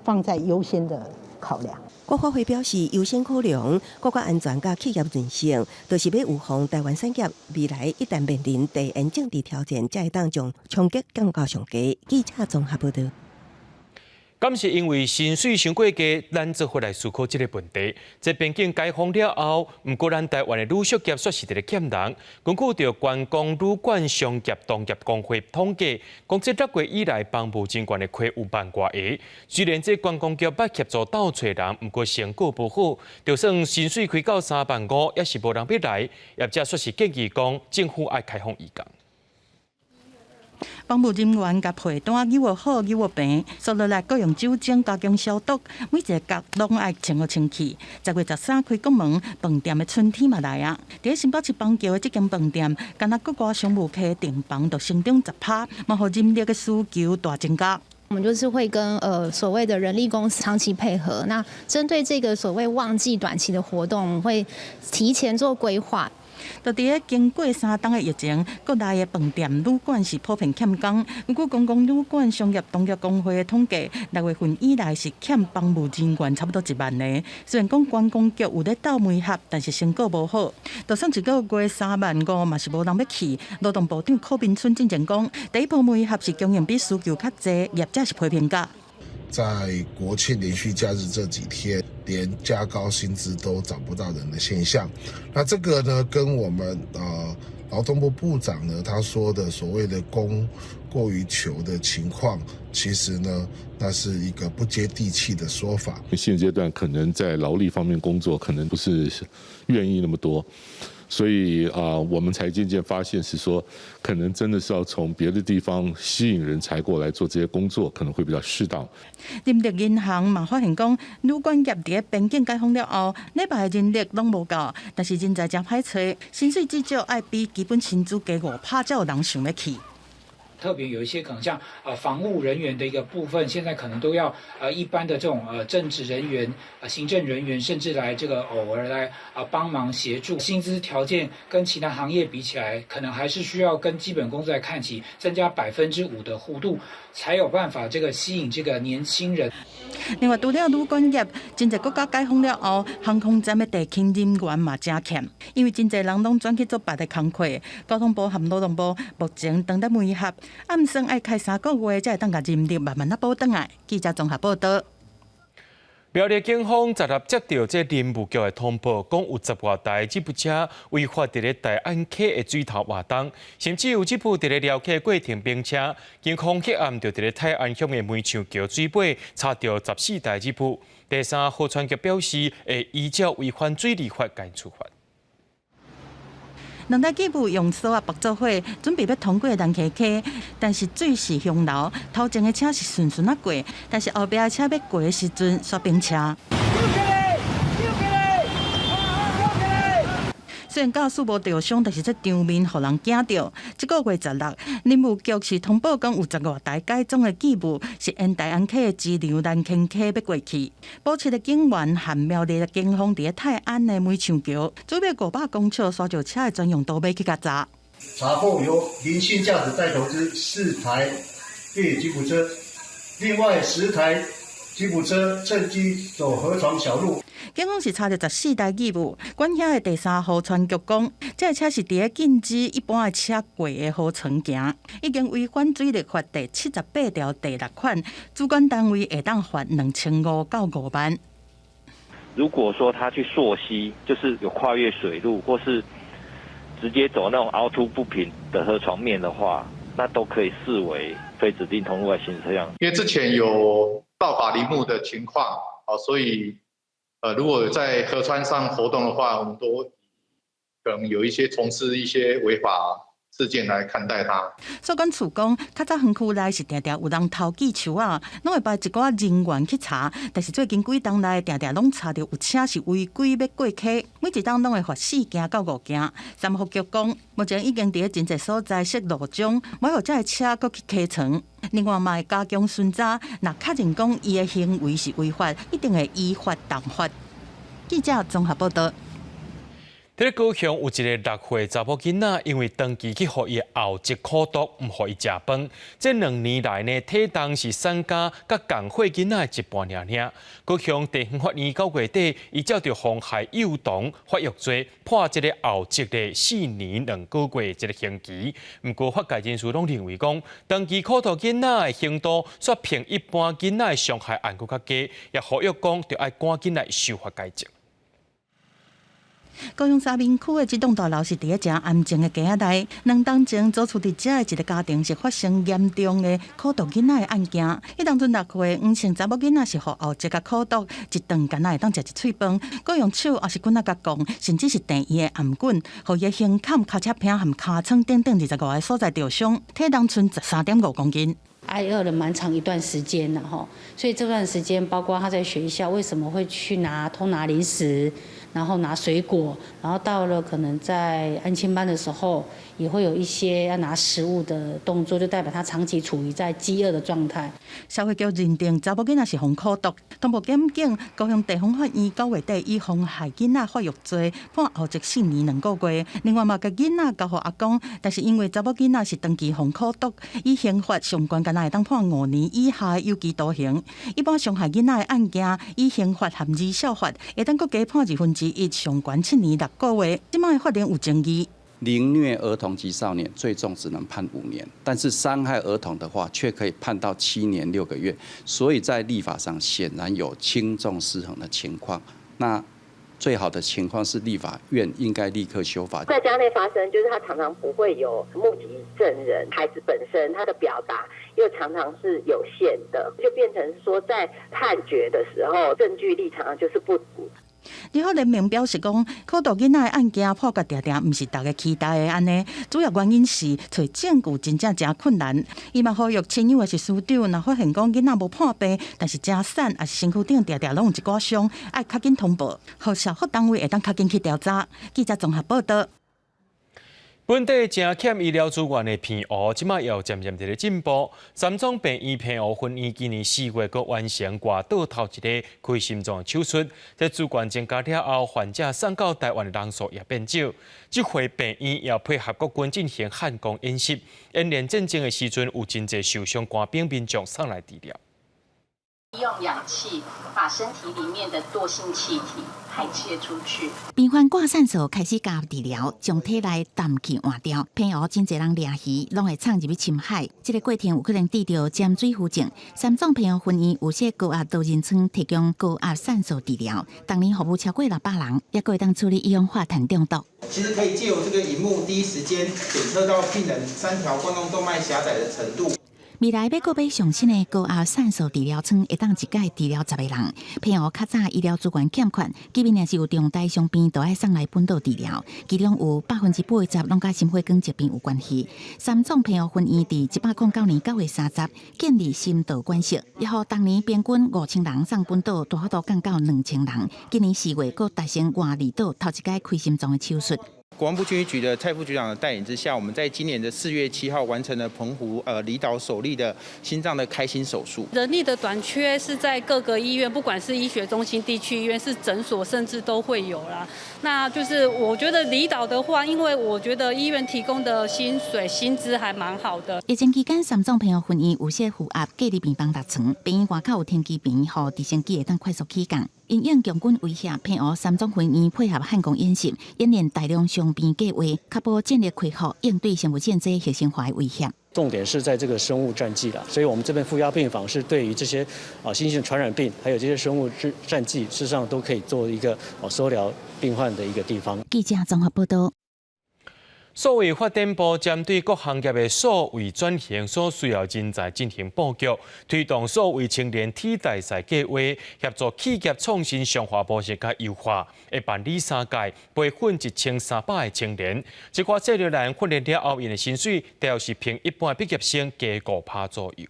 放在优先的考量。
国发会表示，优先考量国家安全甲企业韧性，就是要预防台湾产业未来一旦面临地缘政治挑战，才会当将冲击降到上低。记者综合报道。
敢是因为薪水伤过低，咱做回来思考这个问题。在边境解封了后，不过咱台湾的旅宿业确实在欠人。根据着观光旅馆商业同业工会统计，讲这6月以来，帮务真悬的亏有万多个。虽然这观光局捌协助斗找人，不过成果不好，就算薪水开到3.5万，也是无人要来。业者说是建议讲，政府爱开放移工。
帮务人员甲配单救活好救活平，接落来各用酒精加强消毒，每一个角拢爱清好清气。10月13开国门，饭店的春天嘛来啊！伫新北市邦桥的这间饭店，敢若各个商务客订房就成长10%，嘛，互人力的需求大增加。
我们就是会跟所谓的人力公司长期配合，那针对这个所谓旺季短期的活动，我们会提前做规划。
就伫咧经过3冬的疫情，各大的饭店、旅馆是普遍欠工。根据观光旅馆商业同业工会的统计，6月份以来是欠帮务人员差不多1万个。虽然讲观光局有咧斗媒合，但是成果无好。就算一个月3万5，嘛是无人要去。劳动部长柯明春进前讲，第一波媒合是供应比需求较济，业者是批评价。
在国庆连续假日这几天，连加高薪资都找不到人的现象。那这个呢，跟我们劳动部部长呢他说的所谓的供过于求的情况，其实呢，那是一个不接地气的说法。
现阶段可能在劳力方面工作，可能不是愿意那么多。所以我们才渐渐发现是说，可能真的是要从别的地方吸引人才过来做这些工作，可能会比较适当。
人力银行嘛发现讲，旅馆业伫边境解封了后，礼拜人力拢无够，但是人才真歹找，薪水至少爱比基本薪资加5%，才有人想要去。
特别有一些可能像防务人员的一个部分，现在可能都要一般的这种正职人员、行政人员，甚至来这个偶尔来帮忙协助。薪资条件跟其他行业比起来，可能还是需要跟基本工资来看齐，增加5%的弧度，才有办法这个吸引这个年轻人。
另外，除了旅馆业，真侪国家解封了后，航空站的地勤人员嘛真欠，因为真侪人拢转去做别的工课。交通部和劳动部目前等待媒合，暗算爱开3个月，才会当甲人力慢慢补转来。记者综合报道。
苗栗警方昨日接到这林务局的通报，讲有10多台吉普车违法伫咧大安溪的水头活动，甚至有吉普伫咧撩起过程并且，警方迄暗就伫咧泰安乡的梅树桥水尾查到14台吉普。第三河川局表示，会依照违反水利法该处罚。
两台吉普用锁啊绑做伙，准备要通过南溪溪，但是水势凶流，头前的车是顺顺啊过，但是后壁的车要过的时阵煞冰车。虽然驾驶无受伤，但是这场面互人惊到。这个月16日，林务局是通报讲有10多台改装的吉普是沿大安溪的支流南坑溪要过去。保持的警员和苗栗的警方伫泰安的梅树桥，准备500公尺刷石车的专用道尾去甲查。
查获由林姓驾驶带头之4台越野吉普车，另外10台吉普车趁机走河床小路。
警方是查到14台吉普，管辖的第三河川局讲，这车是伫咧禁止一般的车过的河床行，已经违反水利法第78条第6款，主管单位会当罚2500到5万。
如果说他去溯溪，就是有跨越水路，或是直接走那种凹凸不平的河床面的话，那都可以视为非指定通路外行驶车辆。
因为之前有盗伐林木的情况，所以如果在河川上活动的话，我们都可能有一些从事一些违法事件来看待它。
所管处讲，较早园区内是常常有人投寄树啊，拢会派一寡人员去查，但是最近几档内常常拢查到有车是违规要过溪，每一档拢会罚4件到5件。三福局讲，目前已经伫咧真侪所在设路障，莫互这个车搁去溪床。另外，嘛会加强巡查，若确认讲伊的行为是违法，一定会依法当罚。记者综合报道。
在高雄有一个6岁查某囡仔，因为长期去互伊后脊苦毒，唔互伊食饭。这2年来呢，体重是增加甲共岁囡仔的一半尔尔。高雄地方法院9月底，依照着妨害幼童发育罪，判这个后脊的4年2个月这个刑期。不过法界人士拢认为讲，长期苦毒囡仔的程度，煞比一般囡仔的伤害案佫较低，也呼吁讲，着爱赶紧来修法改正。
高雄沙明区的这栋大楼是伫咧正安静的街仔内，2当前租厝伫遮的一个家庭是发生严重的苦毒囡仔的案件。迄当阵6岁5岁查某囡仔是互后脊甲苦毒，一顿干会当食一喙饭，佮用手也是棍仔甲讲，甚至是电伊的颔棍，互伊的胸坎、骹侧片和尻川等等25个所在受伤，体重剩13.5公斤。
挨饿了蛮长一段时间了哈，所以这段时间包括他在学校为什么会去偷拿零食，然后拿水果，然后到了可能在安亲班的时候，也会有一些要拿食物的动作，就代表他长期处于在饥饿的状态。
社会局认定查某囡仔是防苦毒，通报检警，高雄地方法院9月底以妨害囡仔发育罪判后脊4年2个月。另外嘛，甲囡仔交予阿公，但是因为查某囡仔是长期防苦毒，以刑法上悬敢若会当判5年以下的有期徒刑。一般伤害囡仔的案件，以刑法和儿少法会当搁加判1/2，上悬7年6个月。即摆法庭有争议。
凌虐儿童及少年最重只能判5年，但是伤害儿童的话，却可以判到7年6个月。所以在立法上显然有轻重失衡的情况。那最好的情况是立法院应该立刻修法。
在家内发生，就是他常常不会有目击证人，孩子本身他的表达又常常是有限的，就变成说在判决的时候，证据力常常就是不足。
立法联盟表示讲，苦毒囡仔的案件破解常常毋是大家期待的安尼，主要原因是找证据真正真困难。伊嘛呼吁亲友也是师长，若发现讲囡仔无破病，但是真瘦，也是身躯顶常常拢有一寡伤，爱较紧通报，互社福单位会当较紧去调查。记者综合报道。
本地正欠医疗资源的偏湖，即卖又渐渐伫咧进步。三总病院偏湖分院今年4月阁完成外岛头一个开心脏的手术。在资源增加了后，患者送到台湾的人数也变少。这回病院也配合国军进行汉光演习，演练战争的时阵有真侪受伤官兵民众上来治疗。
利用氧气把身体里面的惰性气体排泄出去。
病患挂酸素开始加入治疗，将体内氮气换掉。偏湖真侪人掠鱼，拢会闯入去深海，这个过程有可能治疗潜水浮症。三总偏湖分院有些高压导人床提供高压酸素治疗，当年服务超过600人，也可以当处理一氧化碳中毒。
其实可以借由这个萤幕第一时间检测到病人3条冠状动脉狭窄的程度。
未来要购买上新的高压酸素治疗床，会当一届治疗10个人。偏湖较早医疗资源欠缺，即便也是有重大伤病，都爱送来本岛治疗，其中有80%拢甲心血管疾病有关系。三总偏湖分院伫109年9月30建立心导管室，也互当年平均5000人送本岛，大幅度降到2000人。今年4月，佫达成换离岛头一届开心脏的手术。
国防部军医局的蔡副局长的带领之下，我们在今年的4月7号完成了澎湖离岛首例的心脏的开心手术。
人力的短缺是在各个医院，不管是医学中心、地区医院、是诊所，甚至都会有啦。那就是我觉得离岛的话，因为我觉得医院提供的薪资还蛮好的。
疫情期间，三总偏湖分院有些负压隔离病房6床，病院外口有天气病院，互直升机会当快速起降。因应强军威胁，偏湖三总分院配合汉光演习，演练大量伤病计划，确保战力恢复，应对生物建这血生化的威胁。
重点是在这个生物战剂啦，所以我们这边负压病房是对于这些新型传染病，还有这些生物战剂，事实上都可以做一个收疗病患的一个地方。
记者综合报道。
数位发展部针对各行业的数位转型所需要人才进行布局，推动数位青年替代赛计划，协助企业创新商化模式甲优化，会办理3届，培训1300个青年。这款策略栏训练了后，因的薪水大约是平一般毕业生加5%左右。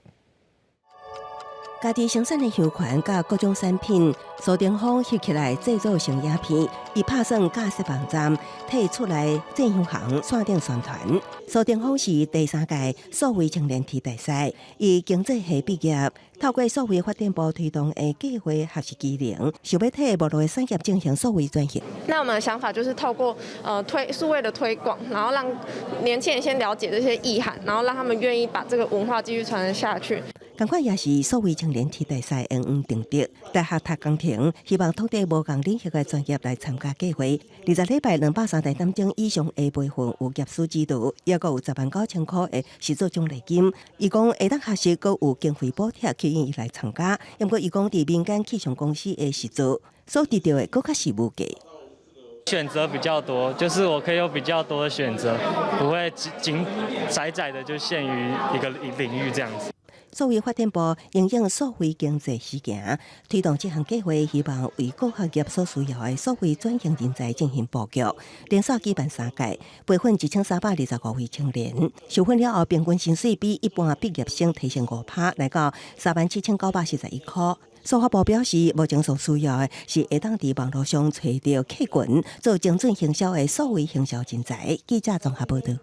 家己生产的香款甲各种产品，苏定峰翕起来制作成影片，伊拍算架设网站，摕出来正香行线顶宣传。苏定峰是第3届数位青年替代赛，伊经济系毕业，透过数位发展部推动的计划学习技能，想要替无落的产业进行数位转型。
那我们的想法就是透过数位的推广，然后让年轻人先了解这些意涵，然后让他们愿意把这个文化继续传承下去。
同款也是数位青年替代赛因缘定得，大学读工程，希望通过无同领域的专业来参加计划。20礼拜230点钟以上的培训有业师指导，也有109000块的实作奖励金。伊讲会当学习，佮有经费补贴吸引伊来参加。不过伊讲伫民间气象公司的实作，所得到的佮较是无价。
选择比较多，就是我可以有比较多的选择，不会仅窄的就限于一个领域这样子。
数位发展部应用数位经济实行，推动这项计划，希望为各行业所需要的数位转型人才进行布局。连续举办3届，培训1325位青年，受训了后，平均薪水比一般毕业生提升5%，来到37941块。数发部表示，目前所需要的是会当伫网络上找到客群，做精准行销的数位行销人才。记者综合报道。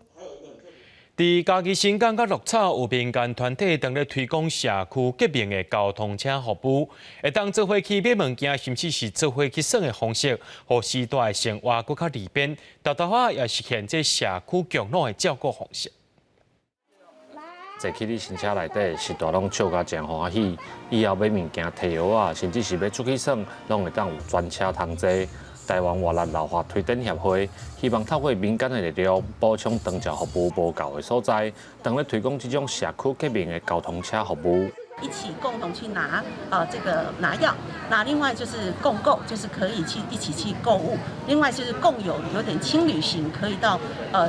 伫嘉义新港甲鹿草有民间团体正咧推广社区革命的交通车服务，会当做伙去买物件，甚至是做伙去耍的方式，互时代的生活更较利便。豆豆仔也实现这社区共同的照顾方式。
坐去你新车内底，时代拢笑甲真欢喜。以后买物件、摕药啊，甚至是要出去耍，拢会当有专车通坐。台湾活力老化推展协会希望透过民间的力量，补充长照服务无够的所在，当咧推广这种社区革命的交通车服务。
一起共同去拿拿药，那另外就是共购，就是可以一起去购物，另外就是共有点轻旅行，可以到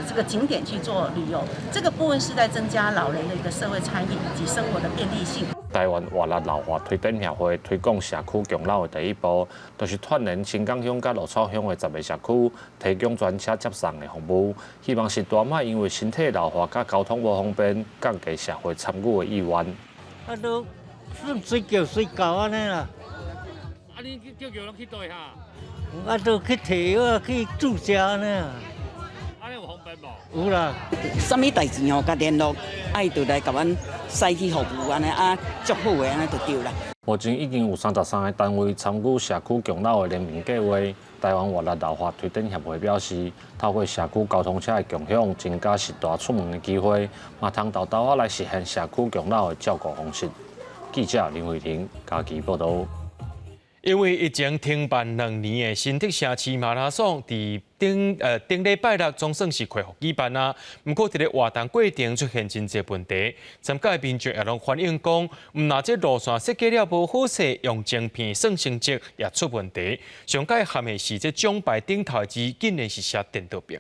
这个景点去做旅游，这个部分是在增加老人的一个社会参与以及生活的便利性。
台湾活力老化推展协会推广社区共老的第一步，就是串联新港乡甲鹿草乡的10个社区，提供专车接送的服务，希望时代莫因为身体老化甲交通无方便，降低社会参与的意愿。
都算水狗安尼啦。
你叫人去倒下？
都去摕药去注射安尼啊。
安尼有方便无？
有啦。
啥物代志甲联络，就来甲阮使去服务安尼足好的安尼就对啦。
目前已经有33个单位参与社区共老的联名计划。台湾活力老化推展协会表示，透过社区交通车的共享，增加时代出门的机会，嘛通豆豆仔来实现社区共老的照顾方式。记者林慧玲家己报道。
因为疫情停办2年的新竹城市马拉松，伫顶礼拜六总算是恢复举办啊。不过，伫咧活动过程出现真侪问题，参加的民众也拢反映讲，毋那这路线设计了无好势，用镜片算成绩也出问题。上届含的是这奖牌顶头的字，竟然是写电脑屏。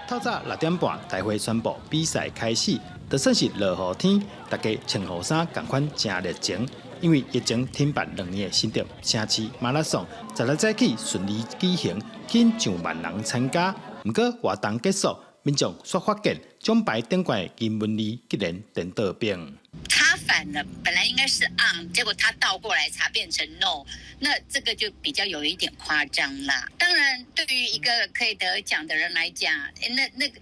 透早6点半，大会宣布比赛开始。就算是落雨天，大家穿雨衫同款真热情。因为疫情停办2年的新竹城市马拉松，16早起顺利举行，近1万人参加。不过活动结束，民众却发现奖牌顶冠的金文字竟然电倒屏。
他反了，本来应该是 on， 结果他倒过来才变成 no， 那这个就比较有一点夸张啦。当然，对于一个可以得奖的人来讲，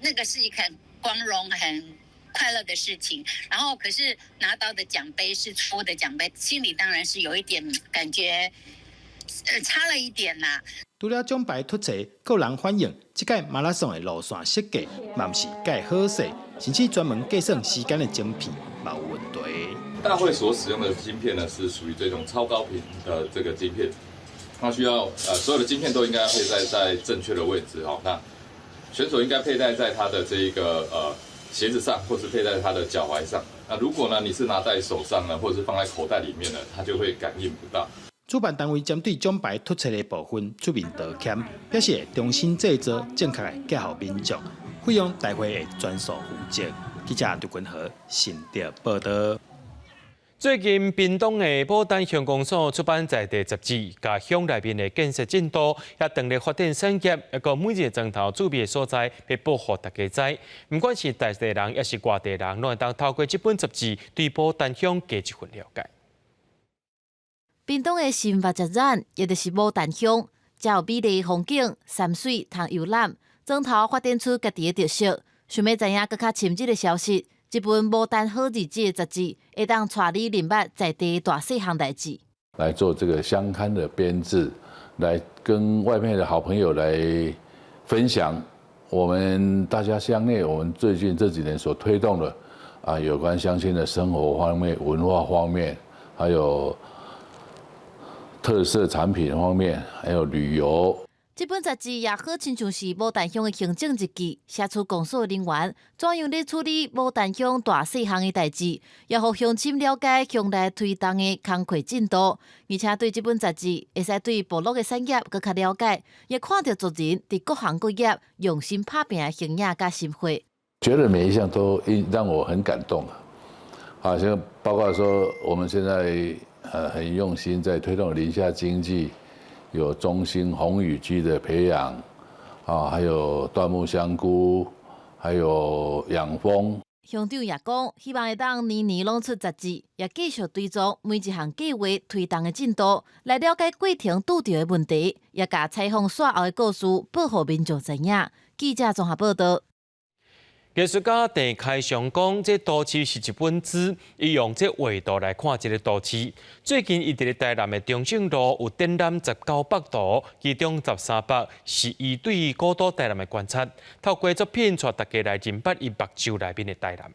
那个是一个很光荣、很快乐的事情。然后，可是拿到的奖杯是错误的奖杯，心里当然是有一点感觉，差了一点啦。
除了奖牌突出，个人反映这届马拉松的路线设计嘛不是介好势，甚至专门计算时间的晶片嘛有问题。
大会所使用的晶片呢，是属于这种超高频的这个晶片，它需要所有的晶片都应该佩戴在正确的位置哦。那选手应该佩戴在他的这一个鞋子上，或是佩戴在他的脚踝上。那如果呢你是拿在手上呢，或者是放在口袋里面呢，它就会感应不到。
主办单位针对奖牌突出的部分出面道歉，表示会重新制作，正确的教好民众，费用大会会全数负责。记者刘君和新竹报道。
最近，屏东的牡丹乡公所出版在地杂志，甲乡内面的建设进度，也动力发展产业，一个每日钟头注备的所在，要保护大家知。不管是在地人，也是外地人，拢会当透过这本杂志，对牡丹乡加一份了解。
屏东的新发展，也就是牡丹乡，才有美丽风景、山水通游览，钟头发展出家己的特色。想要知影更较深入的消息，这本《牡丹好日子》的杂志，会当带你明白在地大细项代志。
来做这个相刊的编制，来跟外面的好朋友来分享我们大家乡内我们最近这几年所推动的有关乡亲的生活方面、文化方面，还有特色产品方面，还有旅游。
这本杂志也好亲像是牡丹乡的行政日记，写出公所人员怎样咧处理牡丹乡大细项的代志，也互乡亲了解乡内推动的工课进度，而且对这本杂志会使对部落的产业更较了解，也看到族人伫各行各业用心打拼的形影甲心血。
觉得每一项都让我很感动好像包括说我们现在很用心在推动林下经济。有中兴红羽鸡的培养，还有椴木香菇，还有养蜂。
乡长也讲，希望会当年年拢出杂志，也继续追踪每一项计划推动的进度，来了解过程拄到的问题，也甲采访煞后的故事，保护民众知影。记者综合报道。
艺术家郑开祥讲，这都市是一本书，伊用这画图来看这个都市。最近，伊伫咧台南的中正路有展览19幅图，其中13幅是伊对于古都台南的观察，透过作品带大家来认识伊目睭内面的台南。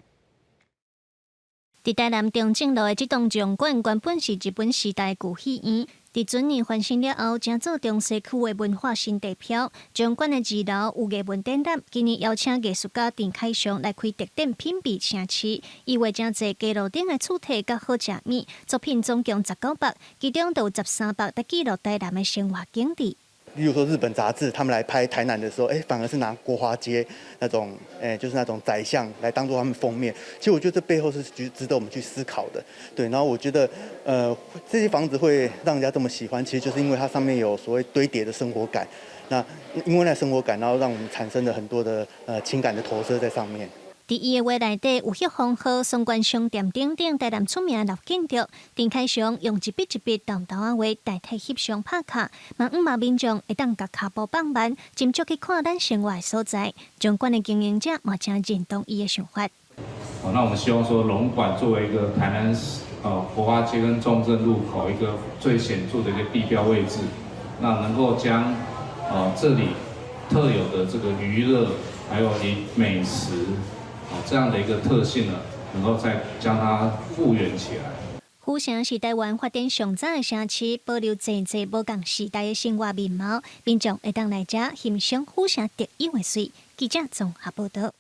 伫台南中正路的这栋场馆，原本是一本时代旧戏院。伫前年翻新了后，正做中西区的文化新地标。场馆的2楼有艺文展览，今年邀请艺术家郑凯祥来开特展品味城市，意味真侪街路顶的主题甲好食面。作品总共19幅，其中就有13幅在记录台南的生活景致。
例如说日本杂志，他们来拍台南的时候，反而是拿国华街那种，就是那种宰相来当做他们封面。其实我觉得这背后是值得我们去思考的，对。然后我觉得，这些房子会让人家这么喜欢，其实就是因为它上面有所谓堆叠的生活感。那因为那生活感，然后让我们产生了很多的情感的投射在上面。
伫伊的画内底有迄风号、双关商店等等台南出名的老建筑，郑凯祥用一笔一笔淡淡的画代替翕相拍卡，望民众会当甲脚步放慢，斟酌去看咱生活的所在。场馆的经营者嘛真认同伊的想法。
那我们希望说，龙馆作为一个台南国华街跟中正路口一个最显著的一个地标位置，那能够将这里特有的这个娱乐，还有美食。这样的一个特性呢，能够再将它复原起来。
虎城是台湾发展上早的城市，保留真侪无共时代的生活面貌，民众会当来遮欣赏虎城特有的水。记者综合报道。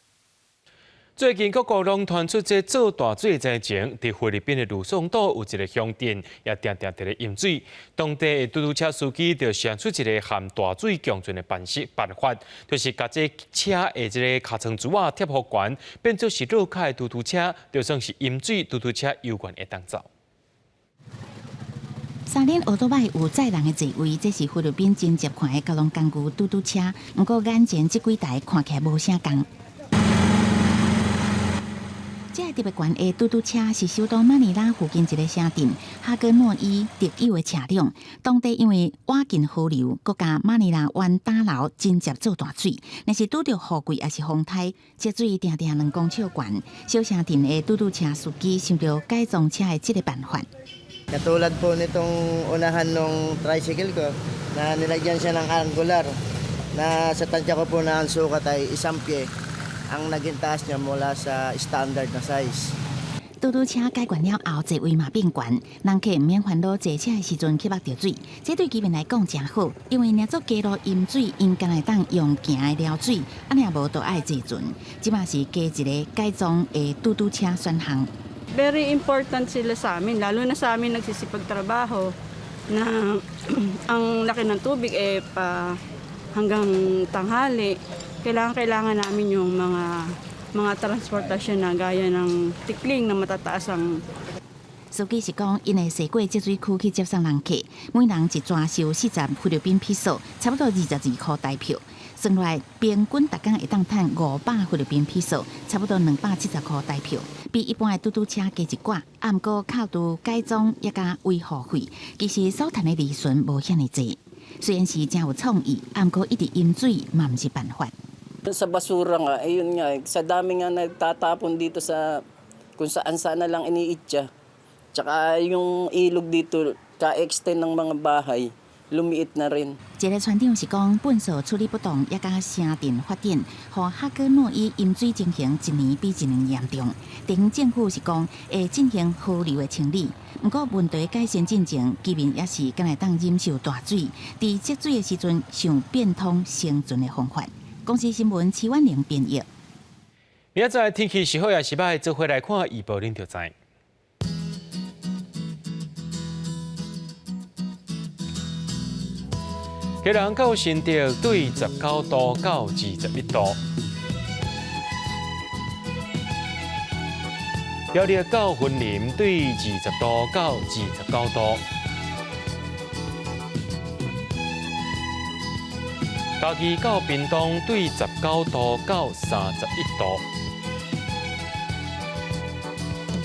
最近各国拢传出这做大水之前，伫菲律宾的卢松岛有一个乡镇也常常伫咧淹水，当地的嘟嘟车司机就想出一个含大水降准的办法，就是把这车的这个尻川珠啊贴好悬，变作是路卡的嘟嘟车，就算是淹水，嘟嘟车有权会当走。
三轮奥多麦有载人的座位，这是菲律宾真接款的交通工具嘟嘟车。不过眼前这几台看起来无啥共。这个特别悬的嘟嘟车是首都马尼拉附近一个城镇哈戈诺伊特有的车辆。当地因为挖进河流，国家马尼拉湾大楼真接做大水，若是拄着雨季也是风台，这水定定2公尺悬。小城镇的嘟嘟车司機想到改裝車的這個辦法。
Katulad po nitong unahan ng tricycle ko na nilagyan siya ng angular na sa tansya ko po na ang sukat ay 1 pie. Ang naging taas niya mula sa standard na size.
嘟嘟車改管了後，座位嘛變懸，人客唔免煩惱坐車的時陣吸目着水。這對居民來講真好，因為若做街路淹水，因敢會當用行的撩水，若無就愛坐船。即嘛是加一個改裝的嘟嘟車選項。
Very important sila sa amin, lalo na sa amin nagsisipagtrabaho na ang laki ng tubig pa hanggang tanghali. Kailangan namin yung mga transportasyon na gaya ng tikling na matataas ang。
司機是講，因會駛過積水區去接送人客，每人一抓收40菲律賓披索，差不多22塊台票。算落來，平均每天會當賺500菲律賓披索，差不多270塊台票，比一般的嘟嘟車加一寡。啊，毋過靠除改裝也加維護費，其實所賺的利潤無遐尼濟。雖然是真有創意，啊，毋過一直淹水嘛毋是辦法。
Sa basura nga, ayun nga, sa dami nga nagtatapon dito sa kung saan-saan na lang iniitya. Tsaka yung ilog dito, ka-extend ng mga bahay, lumiit na rin.
一個船長是講，糞掃處理不當，也加城鎮發展，和哈戈諾伊淹水情形一年比一年嚴重。地方政府是講會進行河流的清理，不過問題改善進前，居民也是敢來當忍受大水，在積水的時陣想變通生存的方法。公司新聞7萬0編譯。
明仔載天氣是好也是歹，做回來看預報，恁就知。基隆到新竹對19度到21度，苗栗到雲林對20度到29度，嘉義到屏東對19度到31度，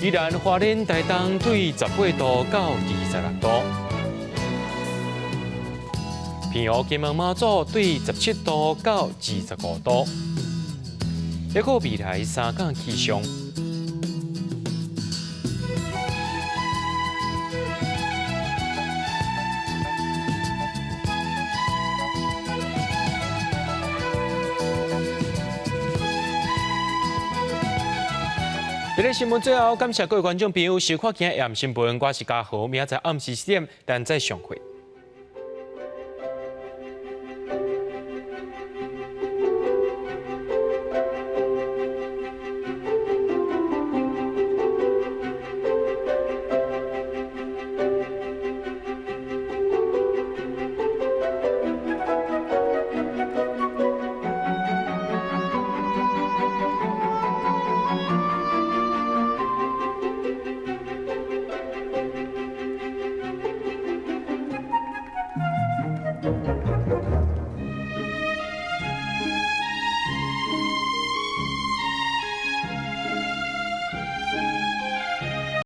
宜蘭花蓮台東對18度到26度。平湖金門馬祖對17度到25度，一個未來3天氣象。今日新聞最後，感謝各位觀眾朋友收看今日AM新聞，我是嘉豪，明仔載暗時4點，咱再相會。